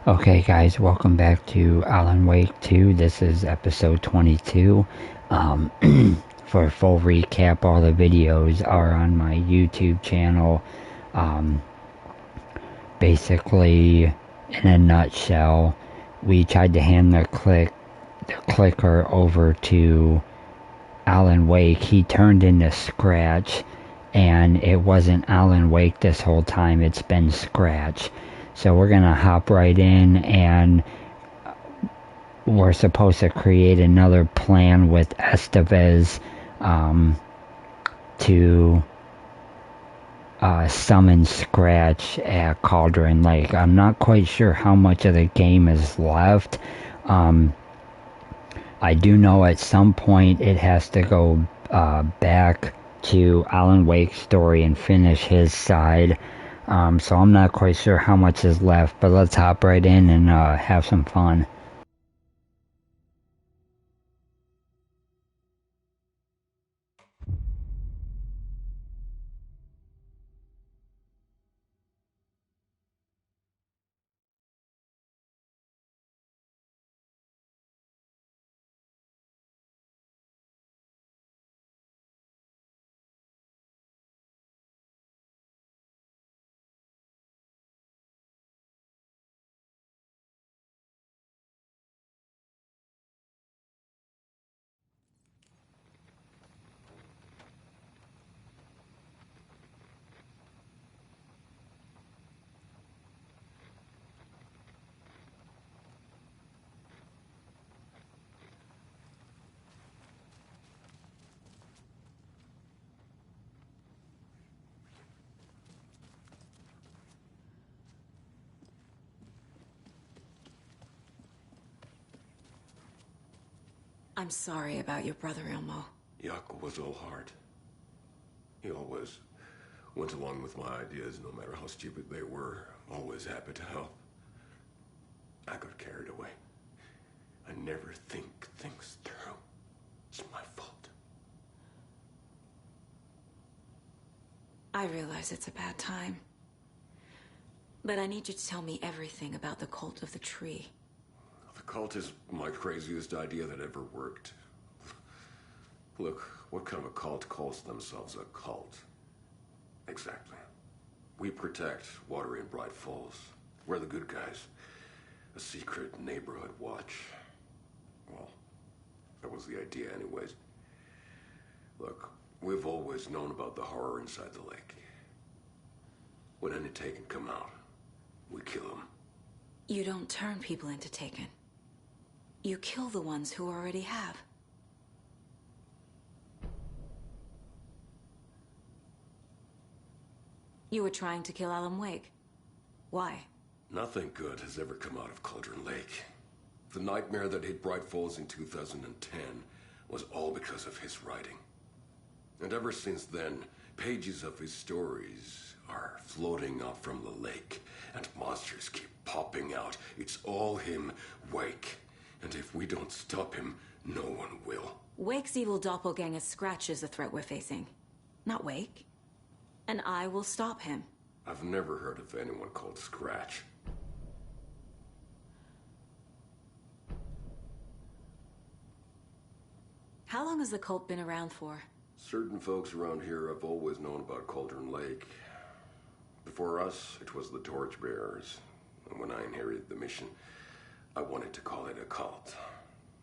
Okay, guys, welcome back to Alan Wake 2. This is episode 22. Um, for a full recap, all the videos are on my YouTube channel. Um, Basically, in a nutshell, we tried to hand the clicker over to Alan Wake. He turned into Scratch, and it wasn't Alan Wake this whole time, it's been Scratch. So we're gonna hop right in, and we're supposed to create another plan with Estevez um, to summon Scratch at Cauldron Lake. I'm not quite sure how much of the game is left. Um, I do know at some point it has to go back to Alan Wake's story and finish his side. So I'm not quite sure how much is left, but let's hop right in and have some fun. I'm sorry about your brother, Ilmo. Jaakko was all heart. He always went along with my ideas, no matter how stupid they were. Always happy to help. I got carried away. I never think things through. It's my fault. I realize it's a bad time. But I need you to tell me everything about the Cult of the Tree. The cult is my craziest idea that ever worked. Look, what kind of a cult calls themselves a cult? Exactly. We protect water in Bright Falls. We're the good guys. A secret neighborhood watch. Well, that was the idea anyways. Look, we've always known about the horror inside the lake. When any Taken come out, we kill them. You don't turn people into Taken. You kill the ones who already have. You were trying to kill Alan Wake. Why? Nothing good has ever come out of Cauldron Lake. The nightmare that hit Bright Falls in 2010 was all because of his writing. And ever since then, pages of his stories are floating up from the lake, and monsters keep popping out. It's all him, Wake. And if we don't stop him, no one will. Wake's evil doppelganger Scratch is the threat we're facing, not Wake. And I will stop him. I've never heard of anyone called Scratch. How long has the cult been around for? Certain folks around here have always known about Cauldron Lake. Before us, it was the Torchbearers. And when I inherited the mission, I wanted to call it a cult.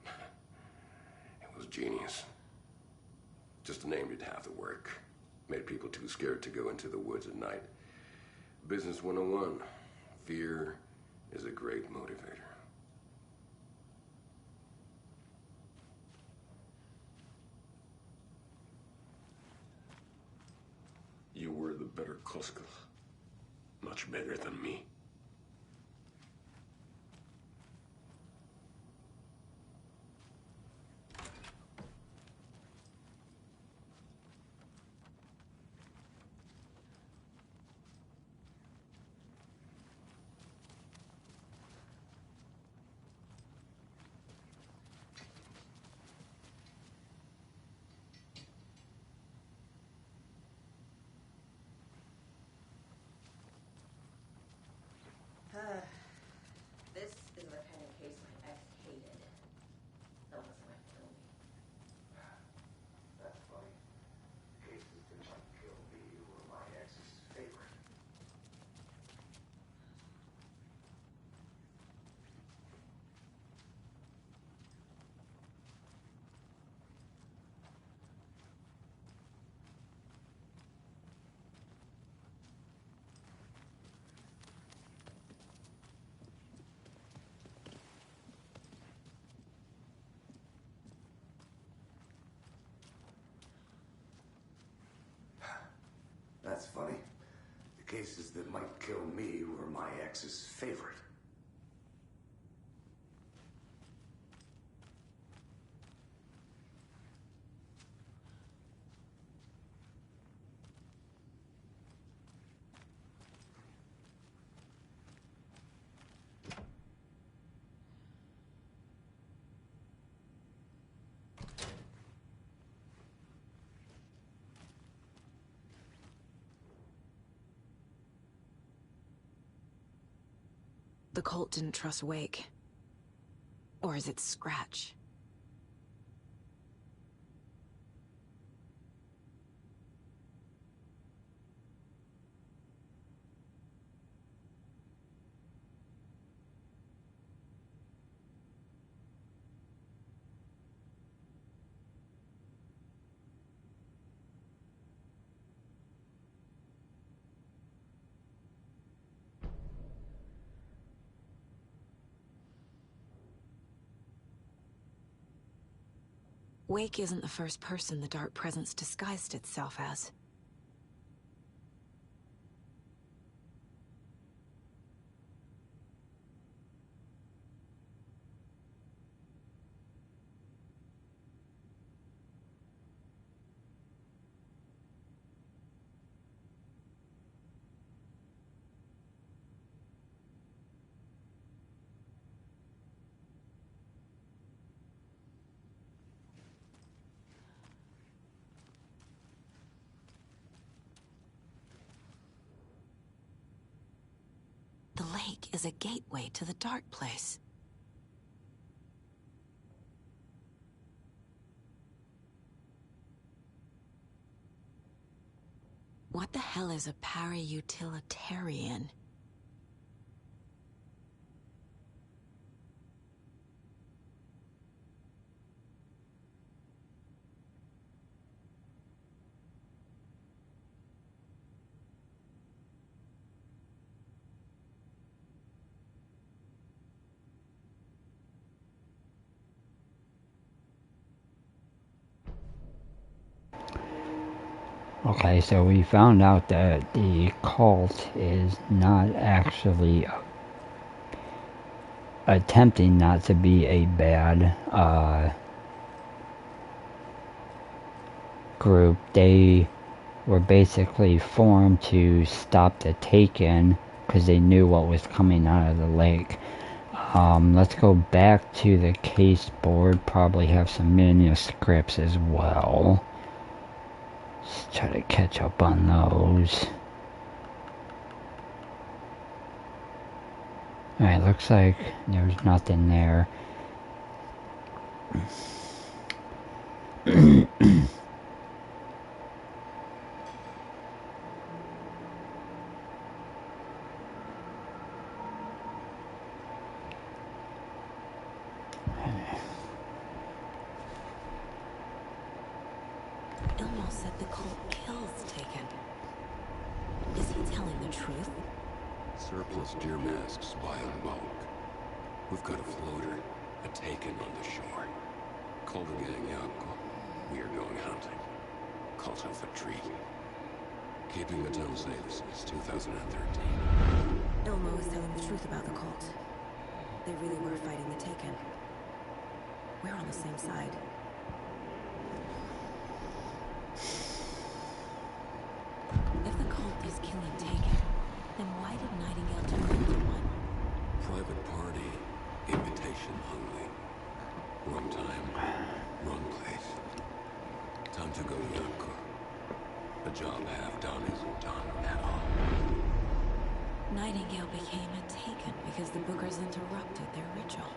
It was genius. Just the name did half the work. Made people too scared to go into the woods at night. Business 101. Fear is a great motivator. You were the better Koska. Much better than me. That's funny. The cases that might kill me were my ex's favorite. The cult didn't trust Wake. Or is it Scratch? Wake isn't the first person the Dark Presence disguised itself as. The lake is a gateway to the Dark Place. What the hell is a para-utilitarian? Okay, so we found out that the cult is not actually attempting not to be a bad group. They were basically formed to stop the Taken because they knew what was coming out of the lake. Let's go back to the case board, probably have some manuscripts as well. Let's try to catch up on those. Alright, looks like there's nothing there. Ilmo said the cult kills Taken. Is he telling the truth? Surplus deer masks by in bulk. We've got a floater, a Taken on the shore. Call the gang Yako. We are going hunting. Cult of the tree. Keeping the town safe since 2013. Ilmo is telling the truth about the cult. They really were fighting the Taken. We're on the same side. If the cult is killing Taken, then why did Nightingale turn into one? Private party. Invitation only. Wrong time. Wrong place. Time to go to Yako. The job half done isn't done at all. Nightingale became a Taken because the Bookers interrupted their ritual.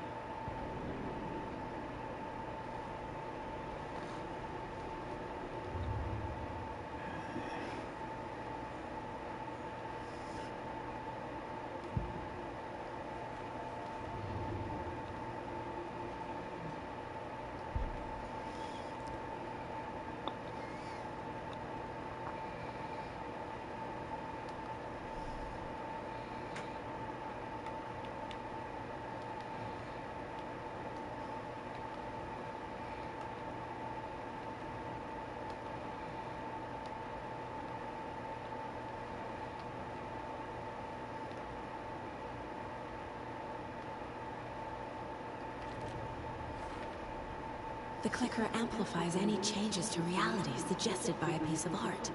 The clicker amplifies any changes to reality suggested by a piece of art.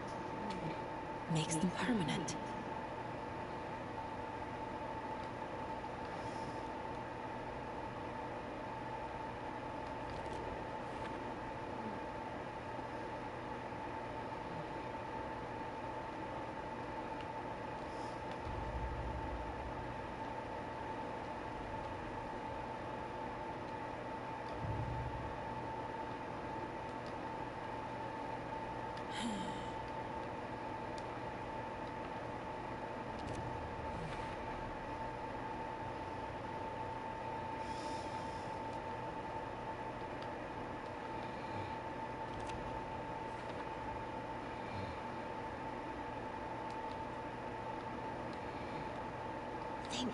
Makes them permanent. Think.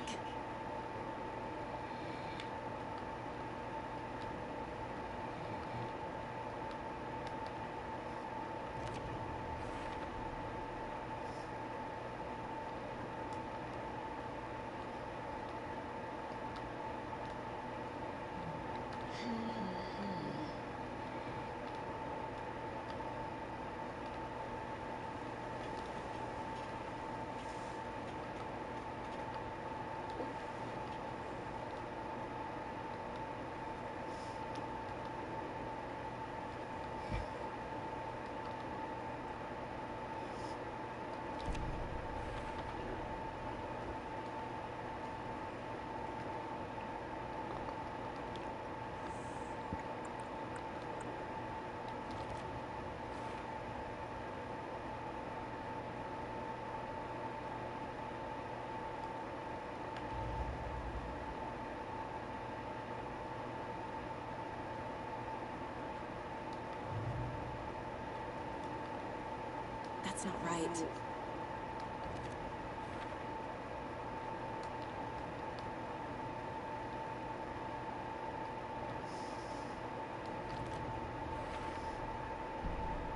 That's not right.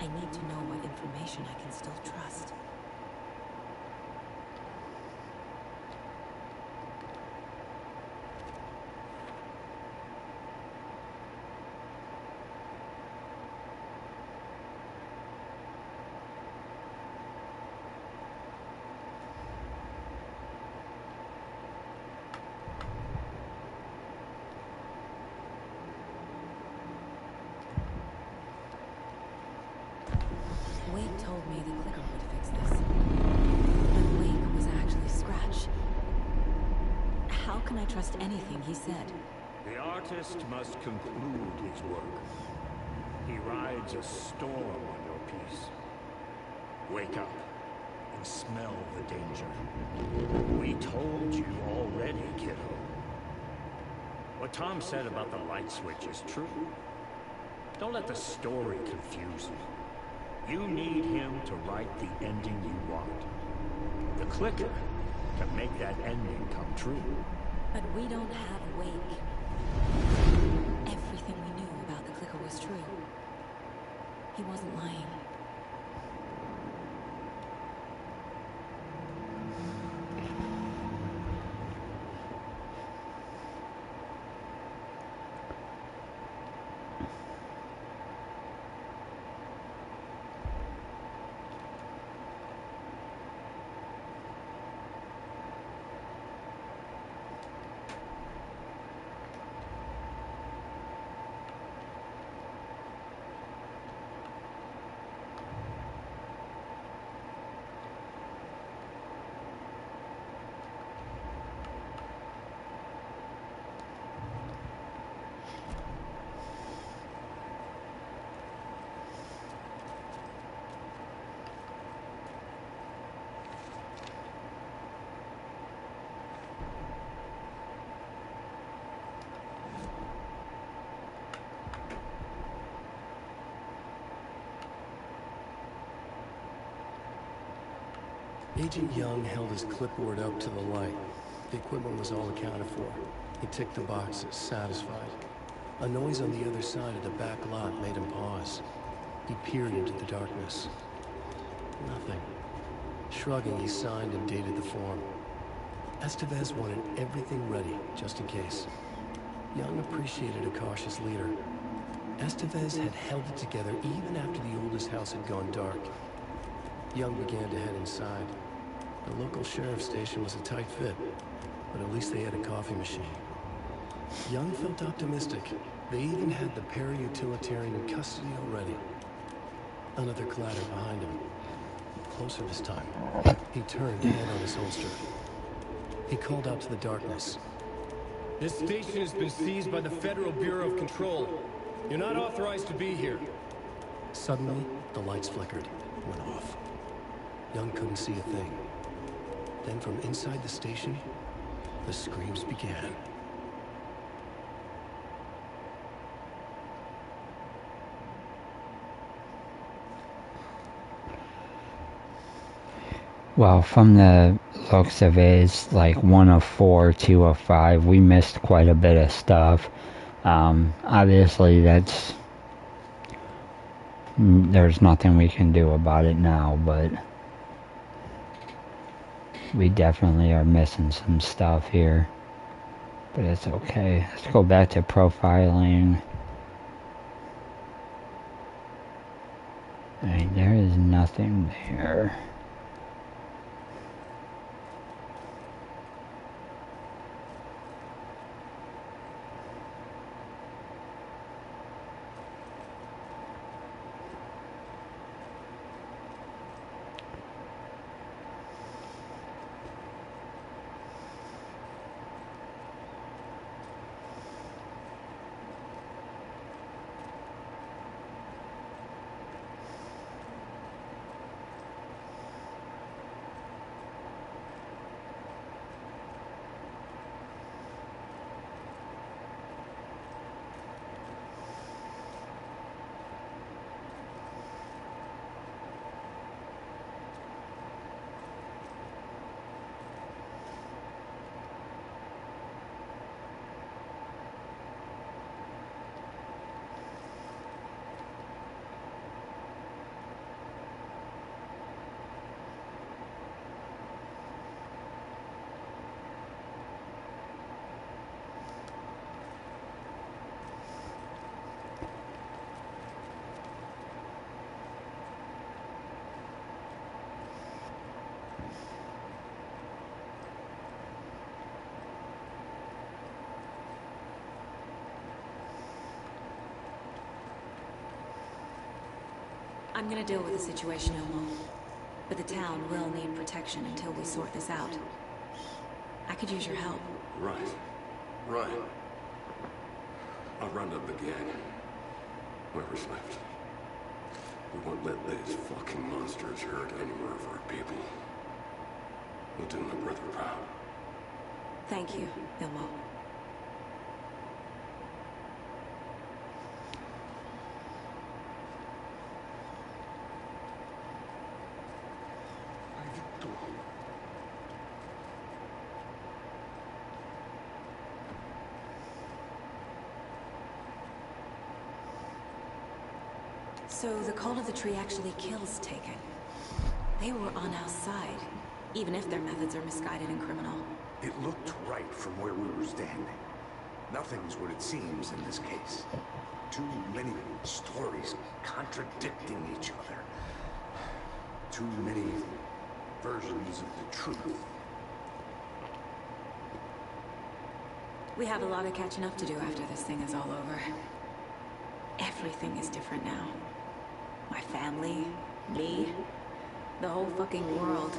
I need to know what information I can still trust. Wake told me the clicker would fix this. But Wake was actually Scratch. How can I trust anything he said? The artist must conclude his work. He rides a storm on your piece. Wake up and smell the danger. We told you already, kiddo. What Tom said about the light switch is true. Don't let the story confuse you. You need him to write the ending you want. The clicker can make that ending come true. But we don't have Wake. Everything we knew about the clicker was true. He wasn't lying. Agent Young held his clipboard up to the light. The equipment was all accounted for. He ticked the boxes, satisfied. A noise on the other side of the back lot made him pause. He peered into the darkness. Nothing. Shrugging, he signed and dated the form. Estevez wanted everything ready, just in case. Young appreciated a cautious leader. Estevez had held it together even after the oldest house had gone dark. Young began to head inside. The local sheriff's station was a tight fit, but at least they had a coffee machine. Young felt optimistic. They even had the para-utilitarian in custody already. Another clatter behind him. Closer this time. He turned, hand on his holster. He called out to the darkness. This station has been seized by the Federal Bureau of Control. You're not authorized to be here. Suddenly, the lights flickered, went off. Young couldn't see a thing. Then from inside the station, the screams began. Well, from the looks of it, it's like 1 of 4, 2 of 5. We missed quite a bit of stuff. Obviously, there's nothing we can do about it now, but we definitely are missing some stuff here. But it's okay. Let's go back to profiling. There is nothing there. I'm gonna deal with the situation, Ilmo. But the town will need protection until we sort this out. I could use your help. Right. I'll round up the gang. Whoever's left. We won't let these fucking monsters hurt any more of our people. We'll do my brother proud. Thank you, Ilmo. So the Cult of the Tree actually kills Taken. They were on our side, even if their methods are misguided and criminal. It looked right from where we were standing. Nothing's what it seems in this case. Too many stories contradicting each other. Too many versions of the truth. We have a lot of catching up to do after this thing is all over. Everything is different now. My family, me, the whole fucking world.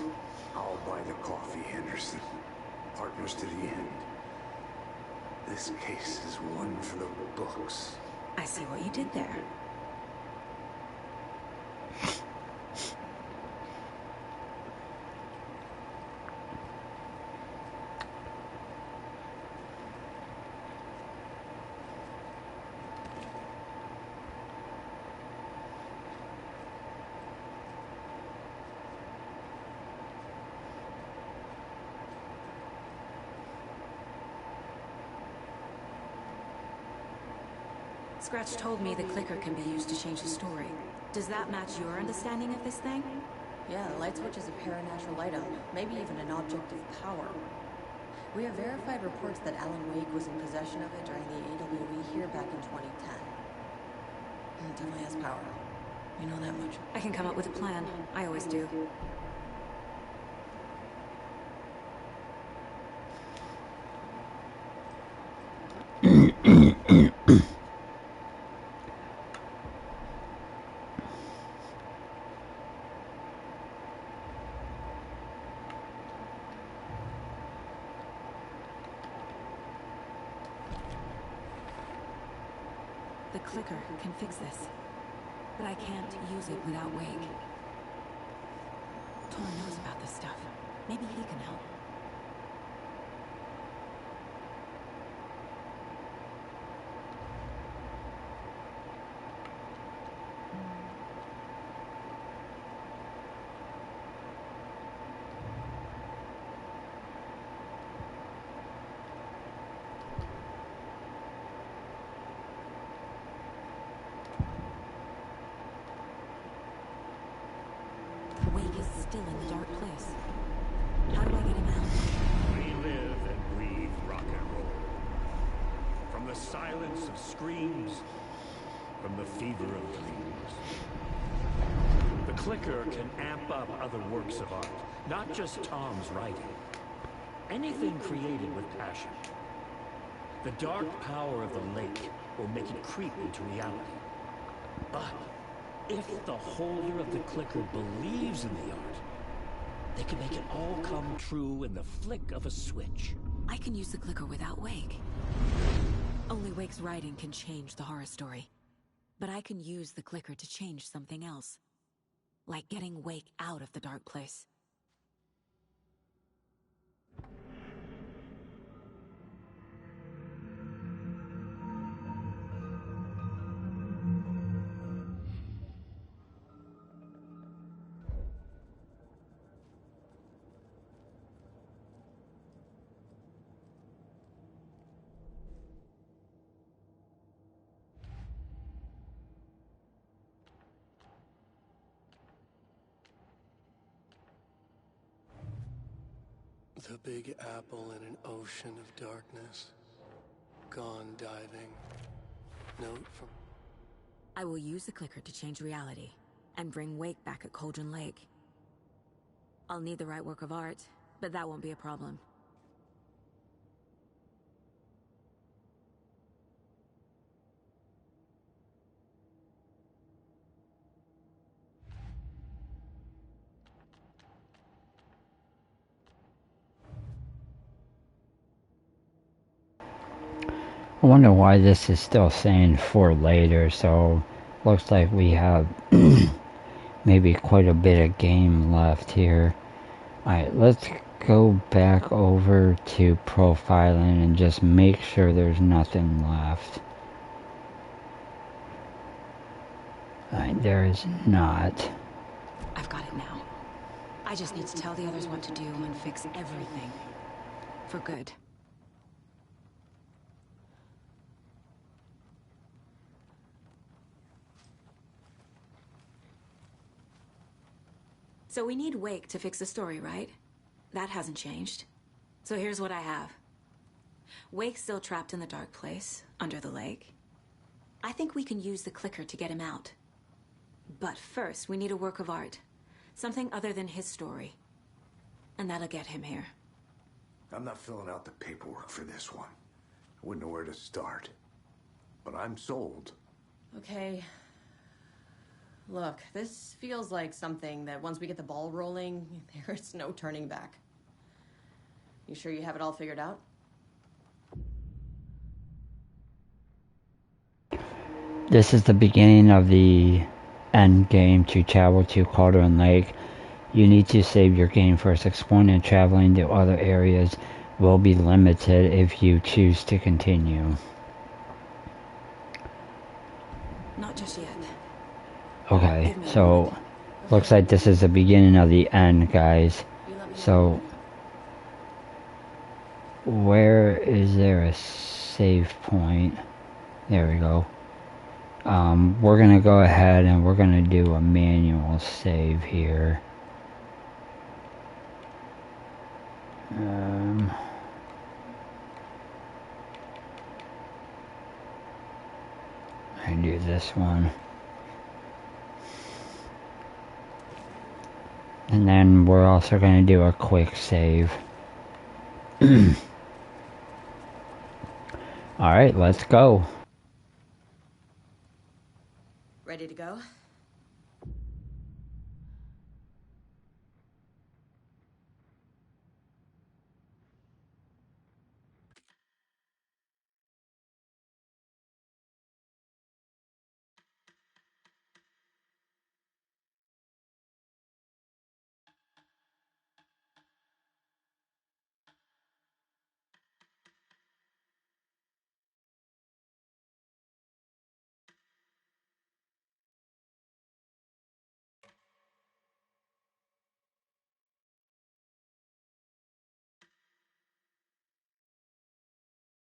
I'll buy the coffee, Henderson. Partners to the end. This case is one for the books. I see what you did there. Scratch told me the clicker can be used to change the story. Does that match your understanding of this thing? Yeah, the light switch is a paranatural item, maybe even an object of power. We have verified reports that Alan Wake was in possession of it during the AWE here back in 2010. It definitely has power. You know that much. I can come up with a plan. I always do. The clicker can fix this, but I can't use it without Wake. Thor knows about this stuff. Maybe he can help. Wake is still in the dark place. How do I get him out? We live and breathe rock and roll. From the silence of screams, from the fever of dreams. The clicker can amp up other works of art, not just Tom's writing. Anything created with passion. The dark power of the lake will make it creep into reality. But if the holder of the clicker believes in the art, they can make it all come true in the flick of a switch. I can use the clicker without Wake. Only Wake's writing can change the horror story. But I can use the clicker to change something else. Like getting Wake out of the dark place. The Big Apple in an ocean of darkness. Gone diving. Note from... I will use the clicker to change reality, and bring Wake back at Cauldron Lake. I'll need the right work of art, but that won't be a problem. I wonder why this is still saying for later, so looks like we have maybe quite a bit of game left here. Alright, let's go back over to profiling and just make sure there's nothing left. Alright, there is not. I've got it now. I just need to tell the others what to do and fix everything. For good. So we need Wake to fix the story, right? That hasn't changed. So here's what I have. Wake's still trapped in the dark place, under the lake. I think we can use the clicker to get him out. But first, we need a work of art. Something other than his story. And that'll get him here. I'm not filling out the paperwork for this one. I wouldn't know where to start. But I'm sold. Okay. Look, this feels like something that once we get the ball rolling, there's no turning back. You sure you have it all figured out? This is the beginning of the end game to travel to Cauldron Lake. You need to save your game first. Exploring and traveling to other areas will be limited if you choose to continue. Not just yet. Okay, so looks like this is the beginning of the end, guys. So where is there a save point? There we go. We're gonna go ahead and we're gonna do a manual save here. I do this one. and we're also going to do a quick save. Alright, let's go. Ready to go?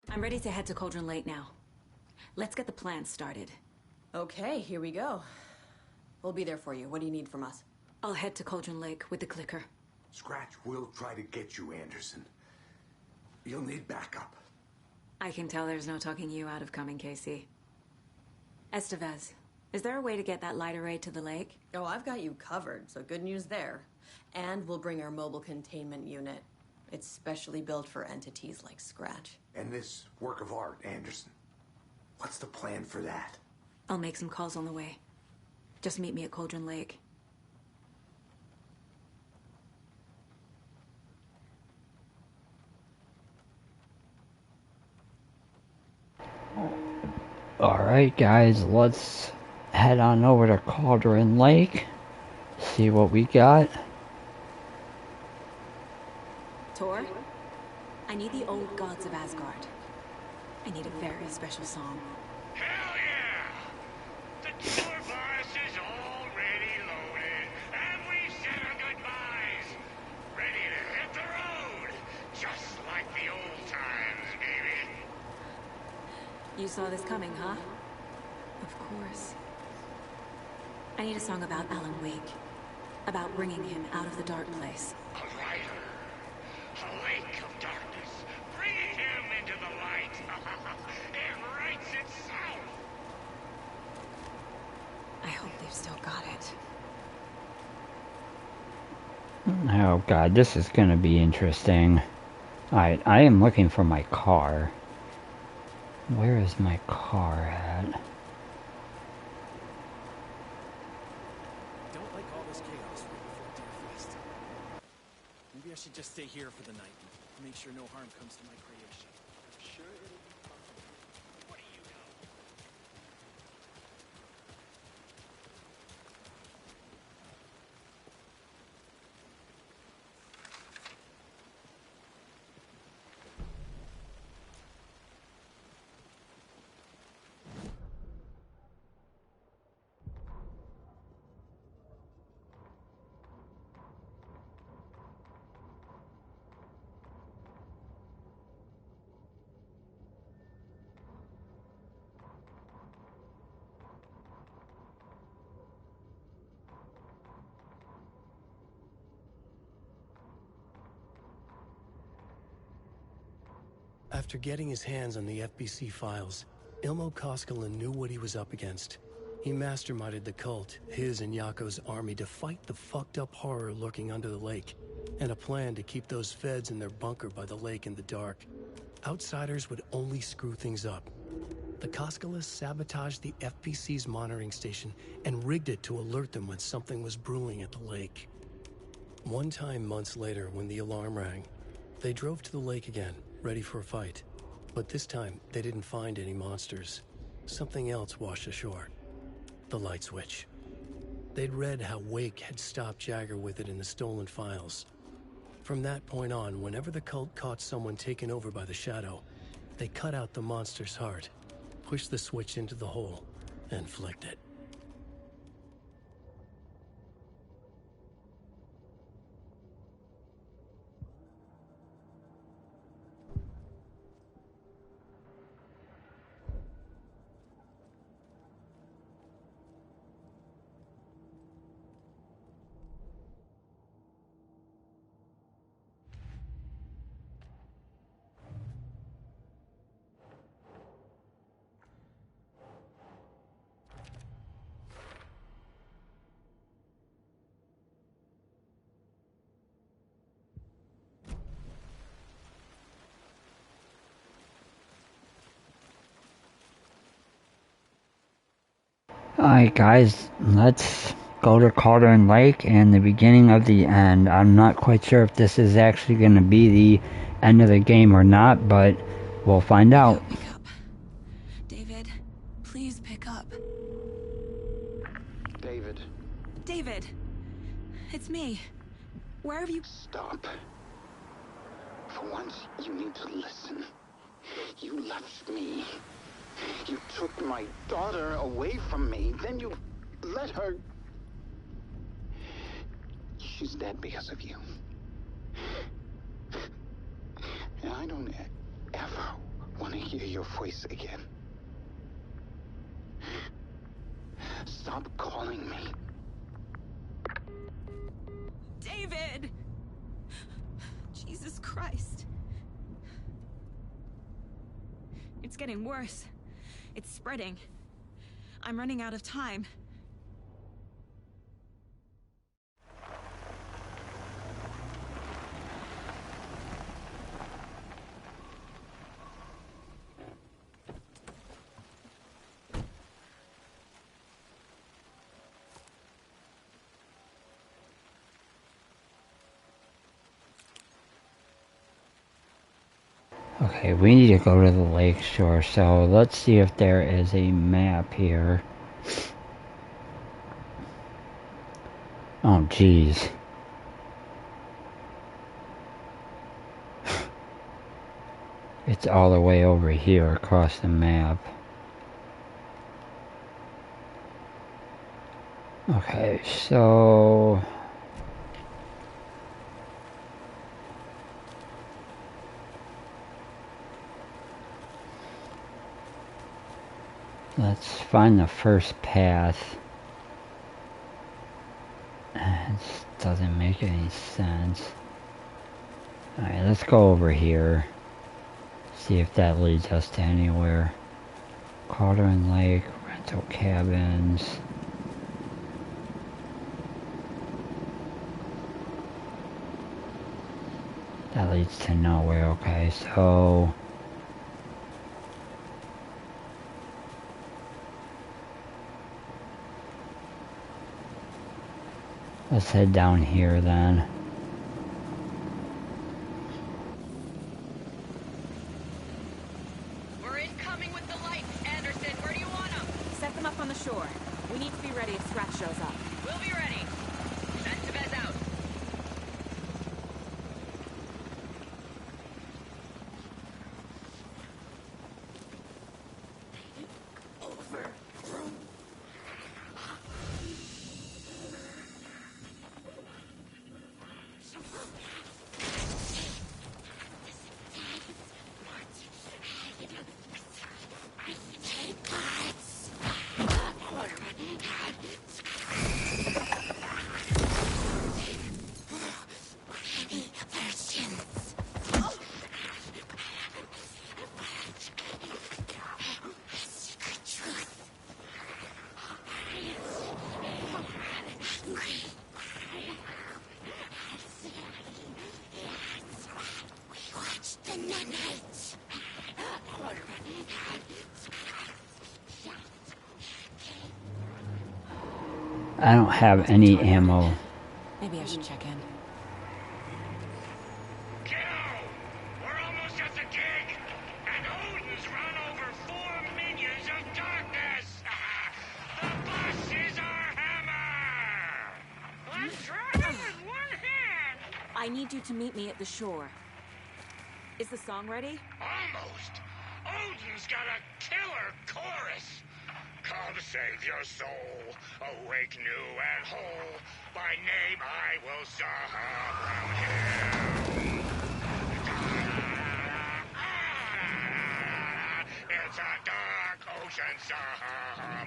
I'm ready to head to Cauldron Lake now. Let's get the plan started. Okay, here we go. We'll be there for you. What do you need from us? I'll head to Cauldron Lake with the clicker. Scratch will try to get you, Anderson. You'll need backup. I can tell there's no talking you out of coming, Casey. Estevez, is there a way to get that light array to the lake? Oh, I've got you covered, so good news there. And we'll bring our mobile containment unit. It's specially built for entities like Scratch. And this work of art, Anderson. What's the plan for that? I'll make some calls on the way. Just meet me at Cauldron Lake. Alright guys, let's head on over to Cauldron Lake. See what we got. Tor, I need the old gods of Asgard. I need a very special song. Hell yeah! The tour bus is already loaded, and we said our goodbyes. Ready to hit the road, just like the old times, baby. You saw this coming, huh? Of course. I need a song about Alan Wake. About bringing him out of the dark place. A rider, a lake of darkness, bringing him into the light. It writes itself. I hope they've still got it. Oh god, this is gonna be interesting. Alright, I am looking for my car. Where is my car at? Don't like all this chaos right before Deerfest. Maybe I should just stay here for the night and make sure no harm comes to my creation. I'm sure it'll be fine. What do you know? After getting his hands on the FBC files, Ilmo Koskinen knew what he was up against. He masterminded the cult, his and Yako's army, to fight the fucked up horror lurking under the lake, and a plan to keep those feds in their bunker by the lake in the dark. Outsiders would only screw things up. The Koskinen sabotaged the FBC's monitoring station and rigged it to alert them when something was brewing at the lake. One time months later, when the alarm rang, they drove to the lake again, ready for a fight. But this time, they didn't find any monsters. Something else washed ashore. The light switch. They'd read how Wake had stopped Jagger with it in the stolen files. From that point on, whenever the cult caught someone taken over by the Shadow, they cut out the monster's heart, pushed the switch into the hole, and flicked it. Alright guys, let's go to Cauldron Lake and the beginning of the end. I'm not quite sure if this is actually going to be the end of the game or not, but we'll find out. Pick up. David, please pick up. David. David! It's me. Where have you... Stop. For once, you need to listen. You left me. You took my daughter away from me. Then you let her... She's dead because of you. And I don't ever want to hear your voice again. Stop calling me. David! Jesus Christ. It's getting worse. It's spreading. I'm running out of time. Okay, we need to go to the lake shore, so let's see if there is a map here. Oh, jeez. It's all the way over here across the map. Okay, so... let's find the first path. It doesn't make any sense. Alright, let's go over here. See if that leads us to anywhere. Cauldron Lake, rental cabins. That leads to nowhere. Okay, so... let's head down here then. We're incoming with the lights, Anderson. Where do you want them? Set them up on the shore. We need to be ready if Scratch shows up. We'll be ready. Vez out. I don't have any ammo. Maybe I should check in. Kiddo! We're almost at the gig! And Odin's run over 4 minions of darkness! The boss is our hammer! Let's try it with one hand! I need you to meet me at the shore. Is the song ready? Almost! Odin's got a killer chorus! Come save your soul, awake new and whole. By name I will summon him. It's a dark ocean summoning.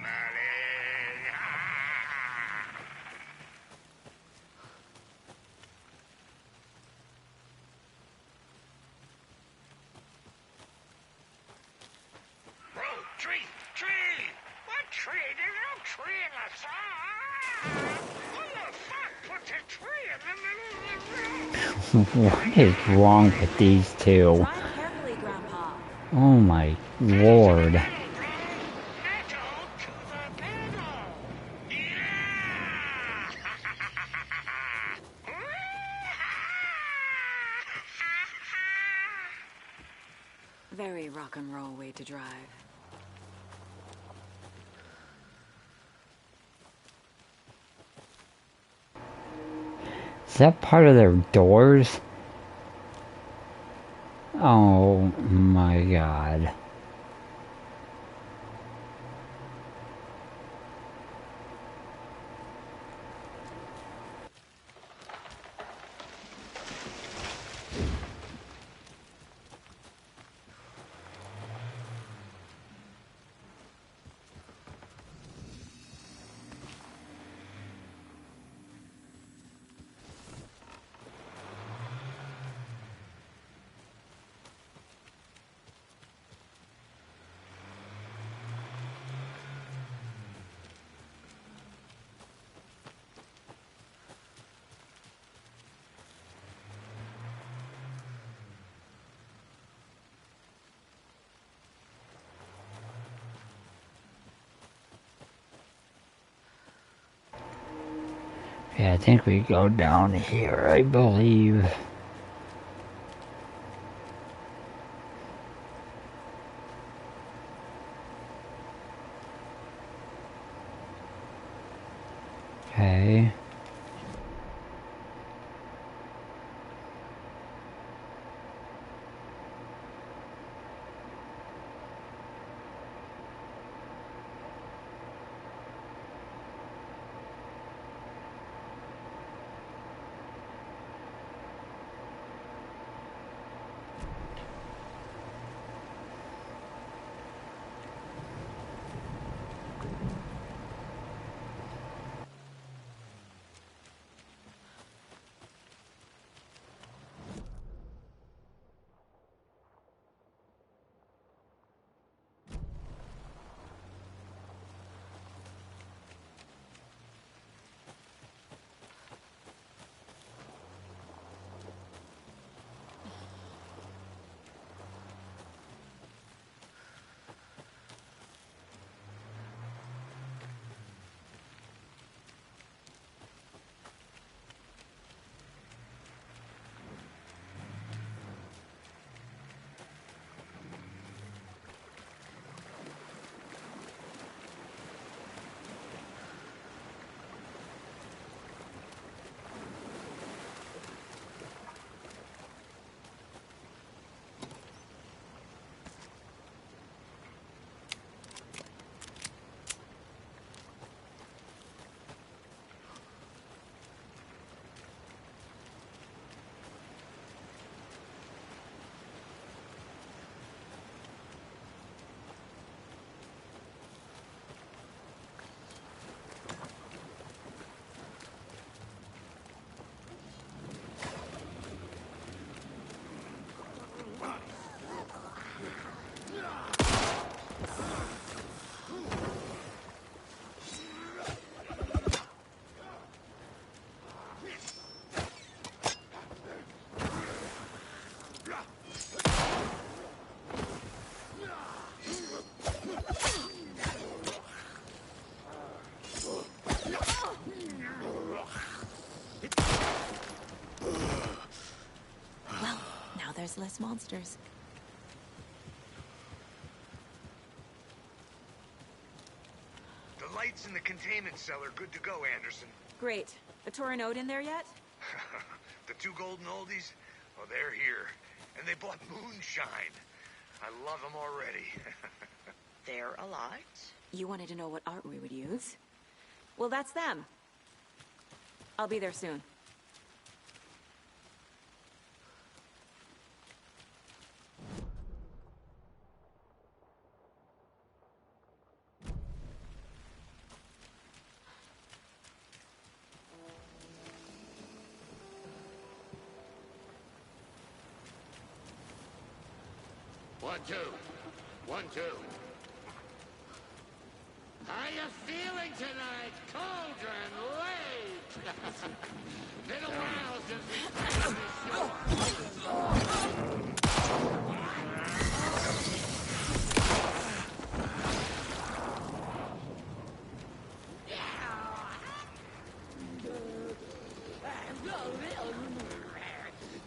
Road, tree! What tree? There's no tree in the song! Who the fuck put the tree in the middle of the road? What is wrong with these two? Drive carefully, Grandpa. Oh my lord. Metal to the middle! Very rock and roll way to drive. Is that part of their doors? Oh my god. Yeah, I think we go down here, I believe. Okay. There's less monsters. The lights in the containment cell are good to go, Anderson. Great. The Torinode in there yet? The two golden oldies? Oh, they're here. And they bought moonshine. I love them already. They're a lot. You wanted to know what art we would use? Well, that's them. I'll be there soon. One, two. 1, 2. How you feeling tonight, Cauldron Lake? Been a while since we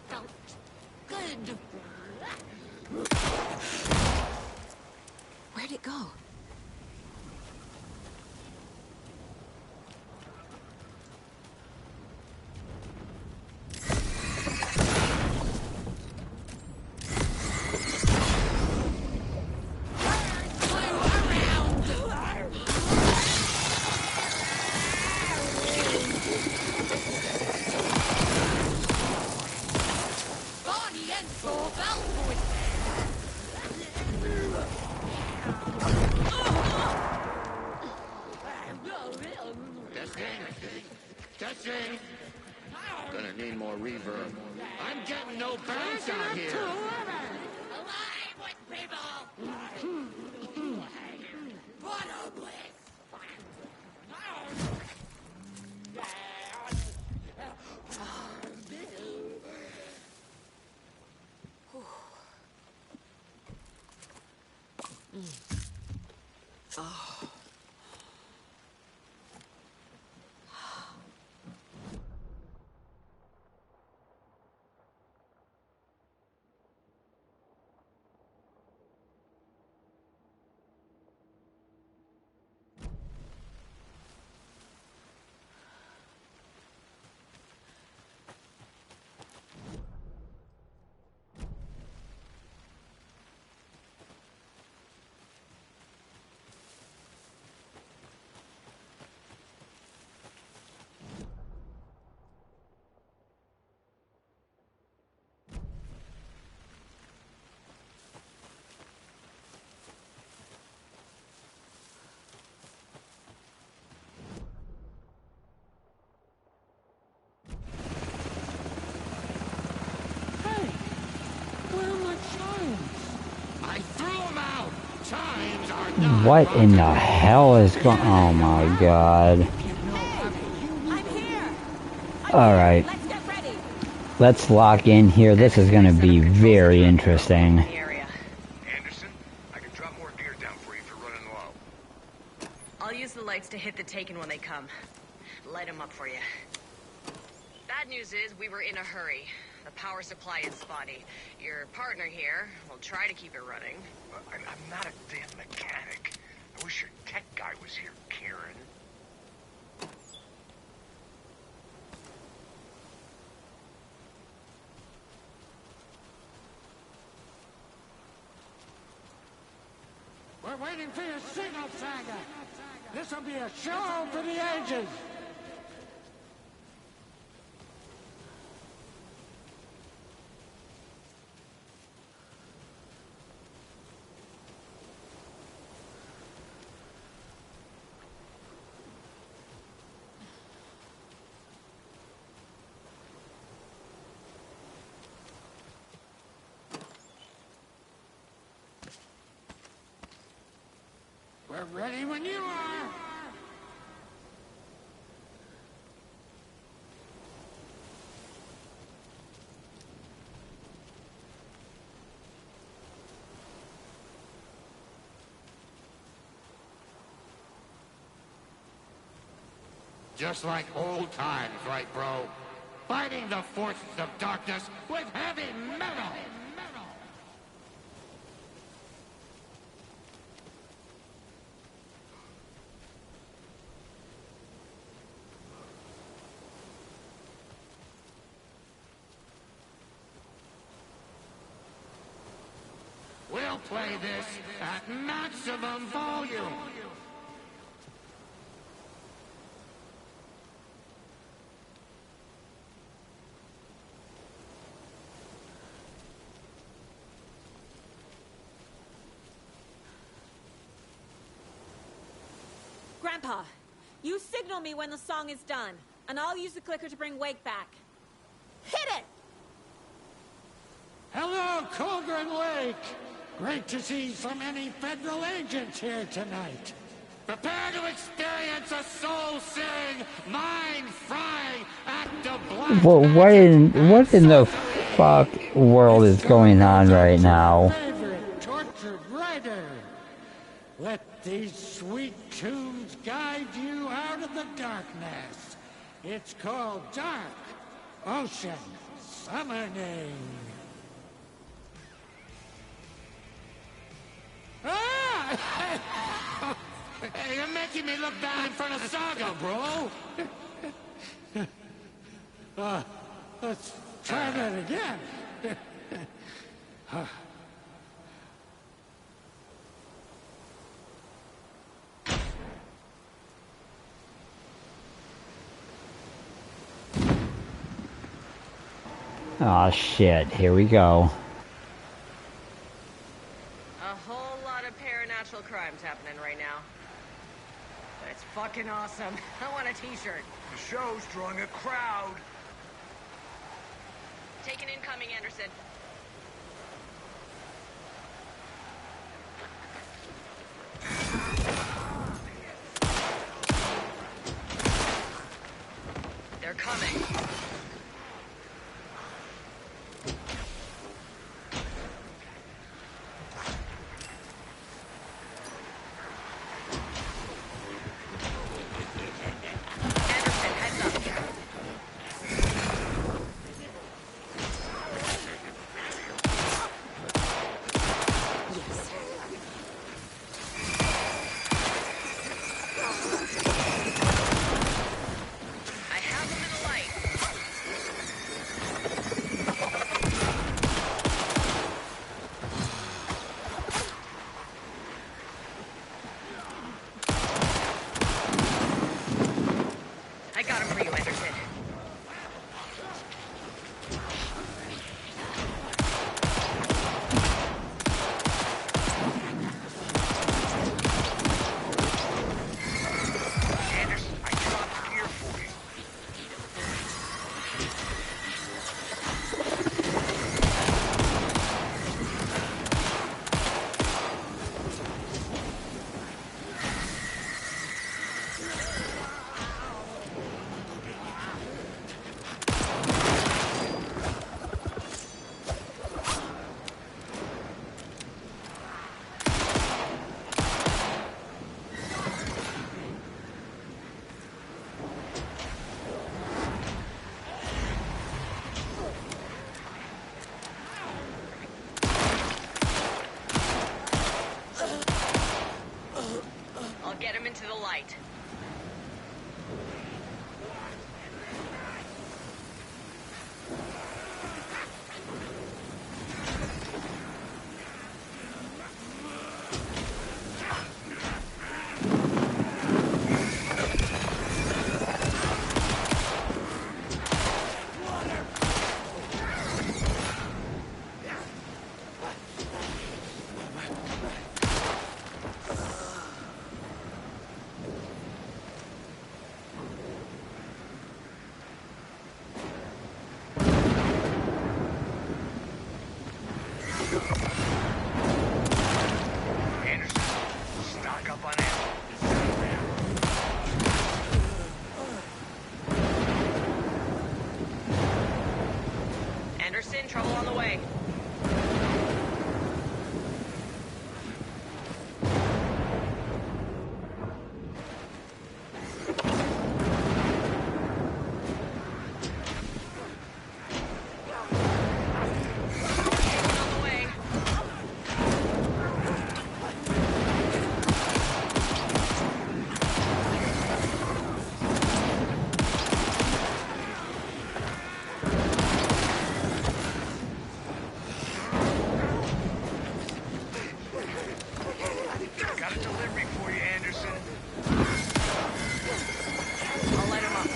Felt good. it go? Testing. Gonna need more reverb. I'm getting no bounce out here. Alive with people. What a bliss. Oh. What in the hell is going? Oh my god. Alright. Let's lock in here. This is going to be very interesting. Anderson, I can drop more gear down for you if you're running low. I'll use the lights to hit the Taken when they come. Light them up for you. Bad news is we were in a hurry. The power supply is spotty. Your partner here will try to keep it running. I'm not a damn mechanic. I wish your tech guy was here, Karen. We're waiting for your signal, Saga. This'll be a show for the ages. We're ready when you are. Just like old times, right, bro? Fighting the forces of darkness with heavy metal! We'll play this at maximum volume! Grandpa, you signal me when the song is done, and I'll use the clicker to bring Wake back. Hit it! Hello, Colgren Lake! Great to see so many federal agents here tonight. Prepare to experience a soul-searing, mind-frying act of black What in the fuck world is going on right now? favorite tortured writer. Let these sweet tunes guide you out of the darkness. It's called Dark Ocean Summoning. Ah! Hey, you're making me look bad in front of Saga, bro! Let's try that again. Aw, shit. Here we go. A whole lot of paranatural crimes happening right now. But it's fucking awesome. I want a t-shirt. The show's drawing a crowd. Take an incoming, Anderson. They're coming. Anderson, heads up. I have them in the light. I got him for you, Anderson. Anderson, I dropped gear for you. I'll get him into the light. Anderson, stock up on ammo. Anderson, trouble on the way. On the way. Got a delivery for you, Anderson. I'll light him up.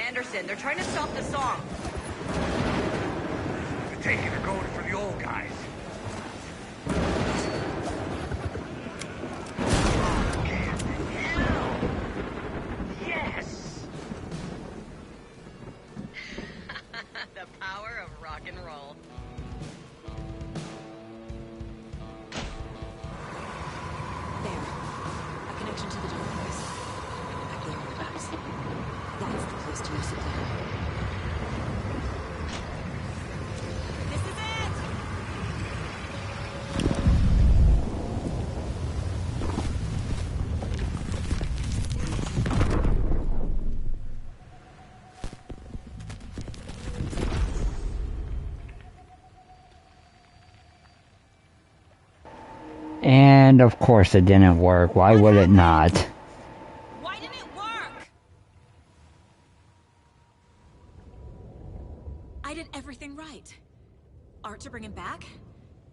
Anderson, they're trying to stop the song. The Taken are going for the old guys. Yes! The power of rock and roll. 'em. And of course it didn't work. Why would it not? Why didn't it work? I did everything right. Art to bring him back?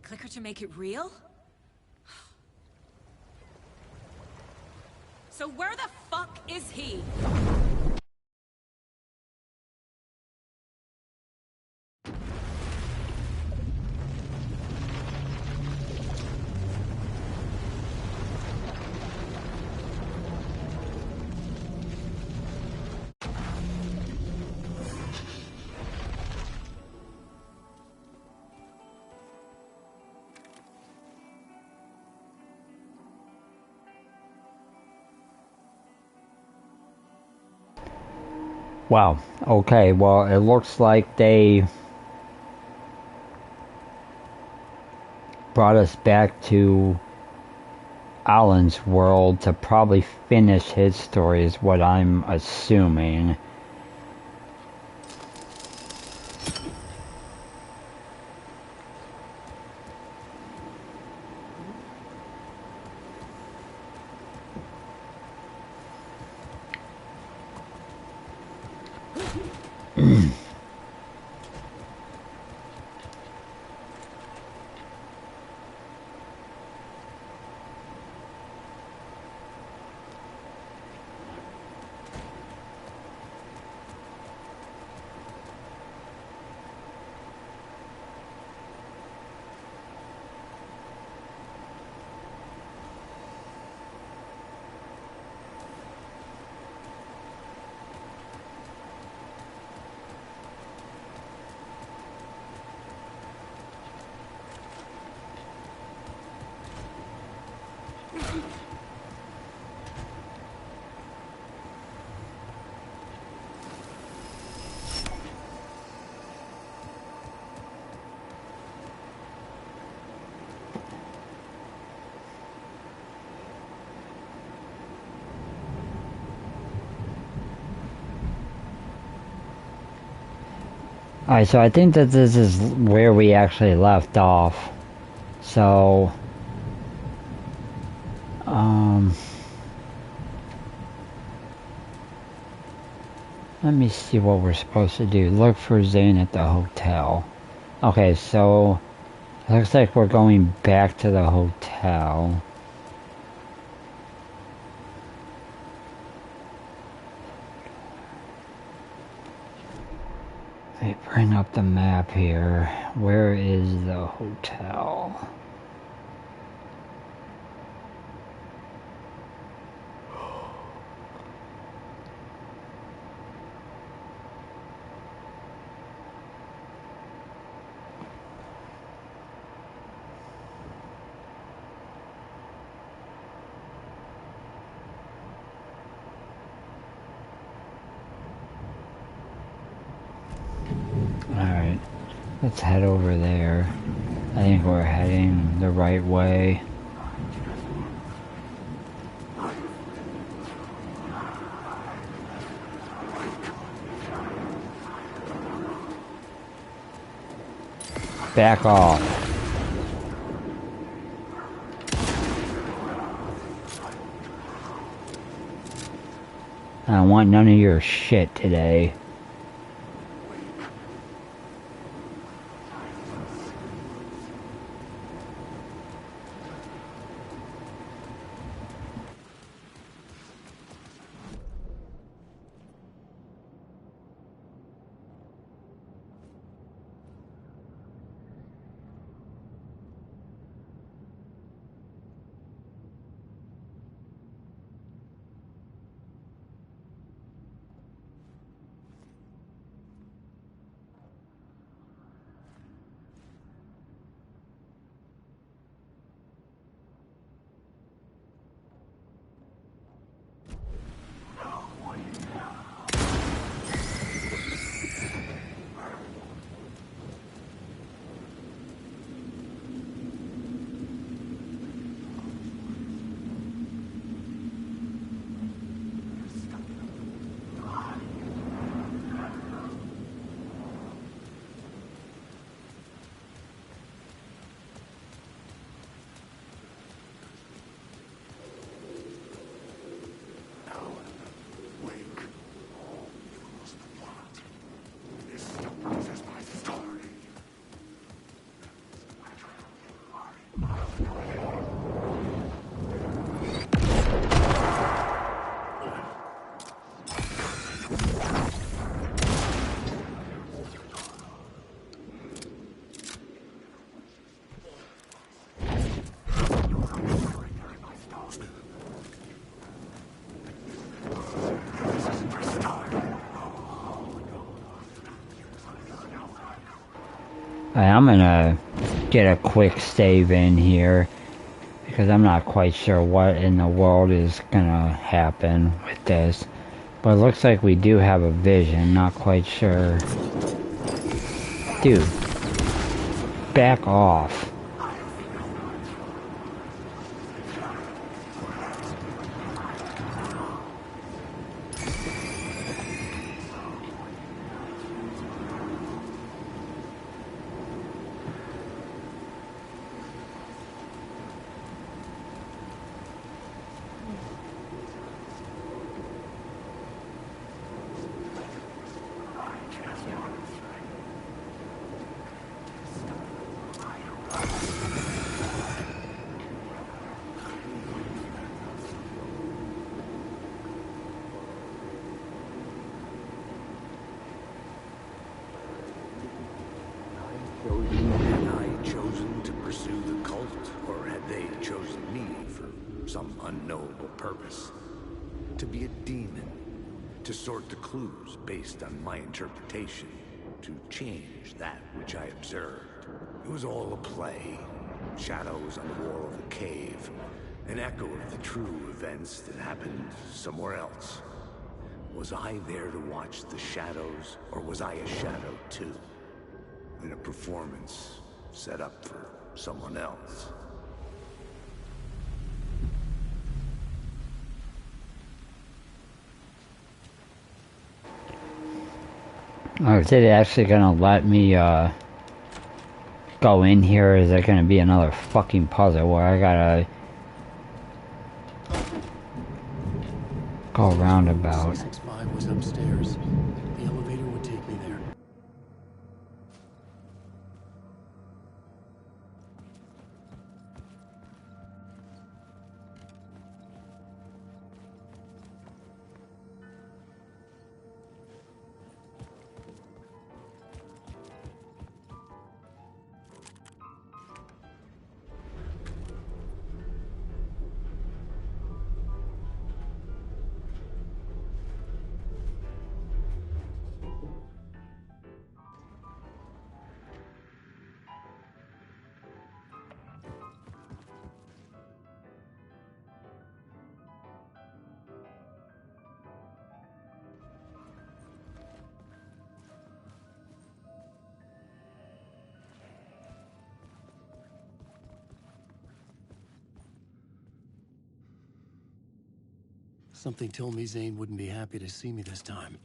Clicker to make it real? So where the fuck is he? Wow. Okay, well, it looks like they brought us back to Alan's world to probably finish his story, is what I'm assuming. Alright, so I think that this is where we actually left off. So, let me see what we're supposed to do. Look for Zane at the hotel. Okay, so, it looks like we're going back to the hotel. Let me bring up the map here. Where is the hotel? Alright, let's head over there. I think we're heading the right way. Back off. I don't want none of your shit today. I'm gonna get a quick save in here because I'm not quite sure what in the world is gonna happen with this. But it looks like we do have a vision, not quite sure. Dude, back off. Had I chosen to pursue the cult, or had they chosen me for some unknowable purpose? To be a demon, to sort the clues based on my interpretation, to change that which I observed. It was all a play. Shadows on the wall of the cave, an echo of the true events that happened somewhere else. Was I there to watch the shadows, or was I a shadow too? In a performance set up for someone else. Oh, is it actually gonna let me go in here? Or is it gonna be another fucking puzzle where I gotta go roundabout? 665 was upstairs. The elevator would take me there. Something told me Zane wouldn't be happy to see me this time.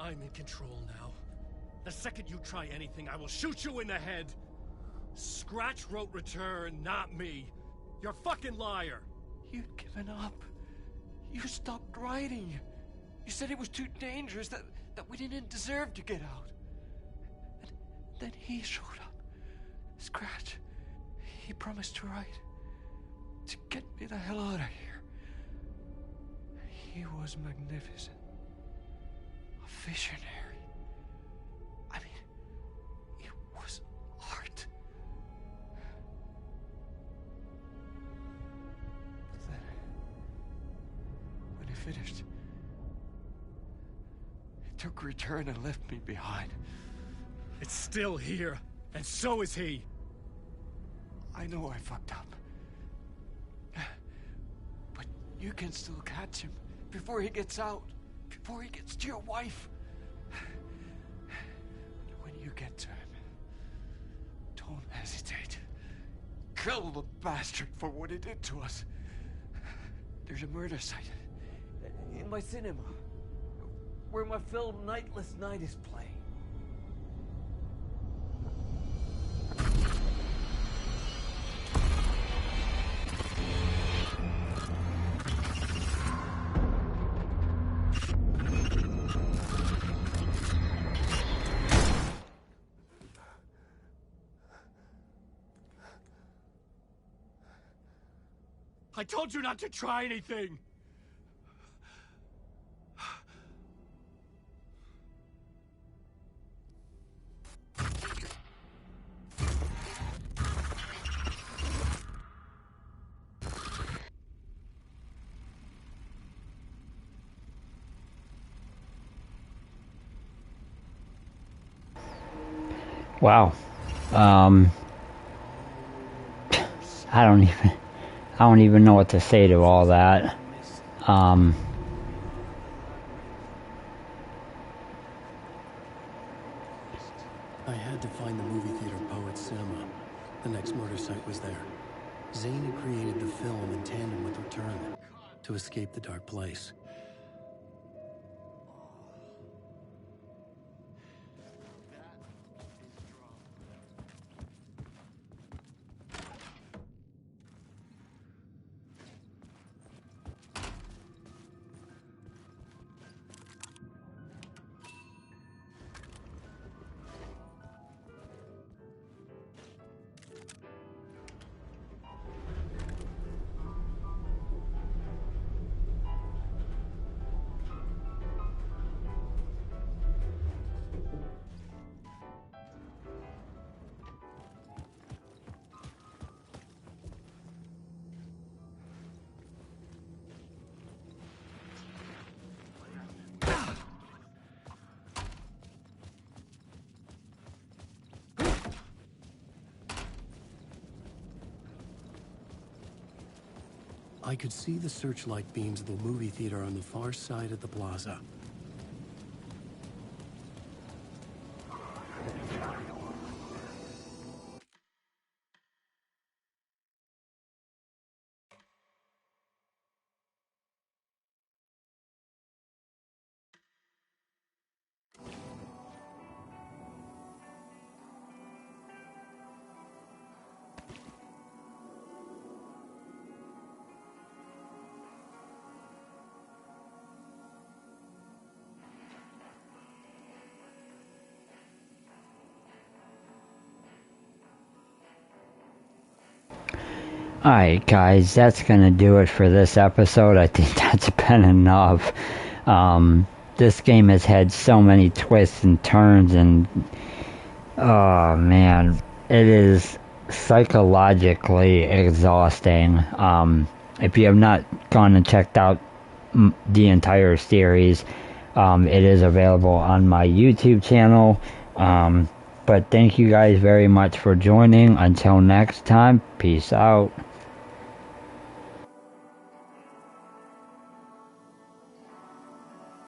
I'm in control now. The second you try anything, I will shoot you in the head! Scratch wrote return, not me. You're a fucking liar! You'd given up. You stopped writing. You said it was too dangerous, that we didn't deserve to get out. And then he showed up. Scratch. He promised to write. To get me the hell out of here. He was magnificent. A visionary. I mean, it was art. But then, when he finished, he took return and left me behind. It's still here, and so is he. I know I fucked up. But you can still catch him before he gets out, before he gets to your wife. When you get to him, don't hesitate. Kill the bastard for what he did to us. There's a murder site in my cinema where my film Nightless Night is playing. I told you not to try anything! Wow. I don't even know what to say to all that. I had to find the movie theater Poet Cinema. The next murder site was there. Zane had created the film in tandem with Return to escape the dark place. I could see the searchlight beams of the movie theater on the far side of the plaza. Alright guys, that's gonna do it for this episode. I think that's been enough. This game has had so many twists and turns, and oh man, it is psychologically exhausting. If you have not gone and checked out the entire series, it is available on my YouTube channel. But thank you guys very much for joining. Until next time, peace out.